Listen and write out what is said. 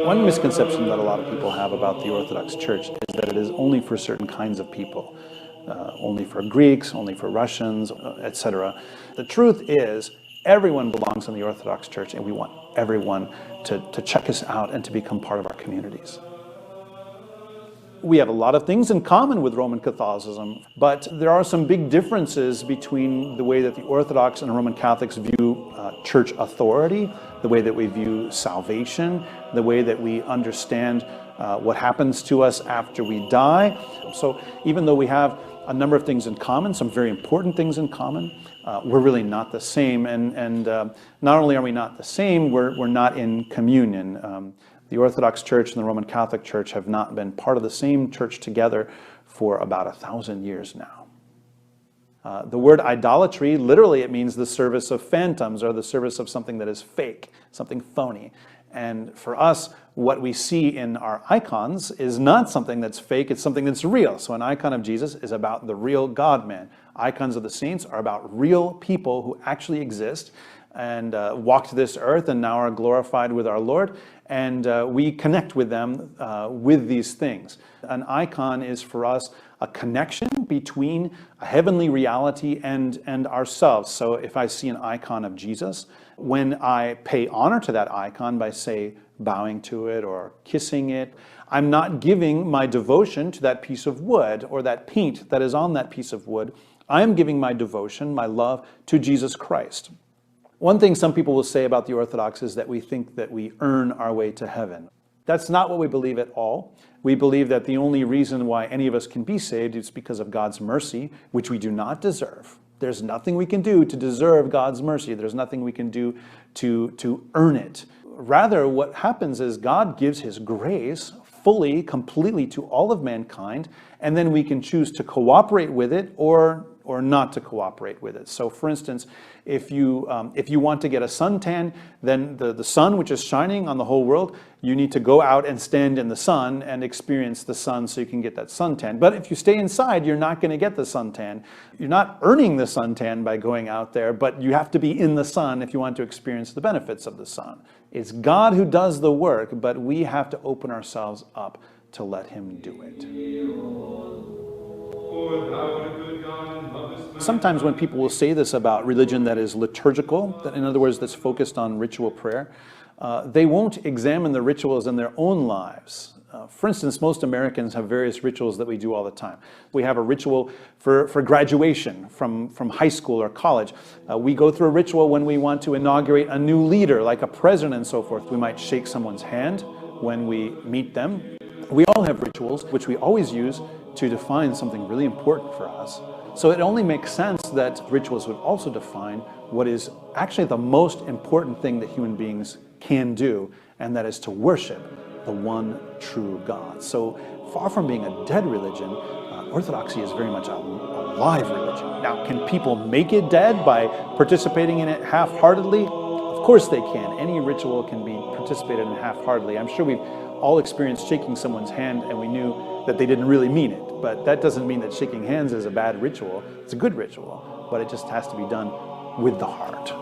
One misconception that a lot of people have about the Orthodox Church is that it is only for certain kinds of people, only for Greeks, only for Russians, etc. The truth is, everyone belongs in the Orthodox Church, and we want everyone to check us out and to become part of our communities. We have a lot of things in common with Roman Catholicism, but there are some big differences between the way that the Orthodox and Roman Catholics view church authority, the way that we view salvation, the way that we understand what happens to us after we die. So even though we have a number of things in common, some very important things in common, we're really not the same. And not only are we not the same, we're not in communion. The Orthodox Church and the Roman Catholic Church have not been part of the same church together for about 1,000 years now. The word idolatry, literally it means the service of phantoms, or the service of something that is fake, something phony. And for us, what we see in our icons is not something that's fake, it's something that's real. So an icon of Jesus is about the real God-man. Icons of the saints are about real people who actually exist and walked this earth and now are glorified with our Lord. And we connect with them with these things. An icon is for us a connection between a heavenly reality and ourselves. So if I see an icon of Jesus, when I pay honor to that icon by, say, bowing to it or kissing it, I'm not giving my devotion to that piece of wood or that paint that is on that piece of wood. I am giving my devotion, my love, to Jesus Christ. One thing some people will say about the Orthodox is that we think that we earn our way to heaven. That's not what we believe at all. We believe that the only reason why any of us can be saved is because of God's mercy, which we do not deserve. There's nothing we can do to deserve God's mercy. There's nothing we can do to earn it. Rather, what happens is God gives His grace fully, completely to all of mankind, and then we can choose to cooperate with it or not to cooperate with it. So for instance, if you want to get a suntan, then the sun, which is shining on the whole world, you need to go out and stand in the sun and experience the sun so you can get that suntan. But if you stay inside, you're not going to get the suntan. You're not earning the suntan by going out there, but you have to be in the sun if you want to experience the benefits of the sun. It's God who does the work, but we have to open ourselves up to let Him do it. Sometimes when people will say this about religion that is liturgical, that in other words that's focused on ritual prayer, they won't examine the rituals in their own lives. For instance, most Americans have various rituals that we do all the time. We have a ritual for graduation from high school or college. We go through a ritual when we want to inaugurate a new leader, like a president and so forth. We might shake someone's hand when we meet them. We all have rituals, which we always use to define something really important for us. So it only makes sense that rituals would also define what is actually the most important thing that human beings can do, and that is to worship the one true God. So far from being a dead religion, Orthodoxy is very much a live religion. Now, can people make it dead by participating in it half-heartedly? Of course they can. Any ritual can be participated in half-heartedly. I'm sure we've all experienced shaking someone's hand and we knew that they didn't really mean it. But that doesn't mean that shaking hands is a bad ritual. It's a good ritual, but it just has to be done with the heart.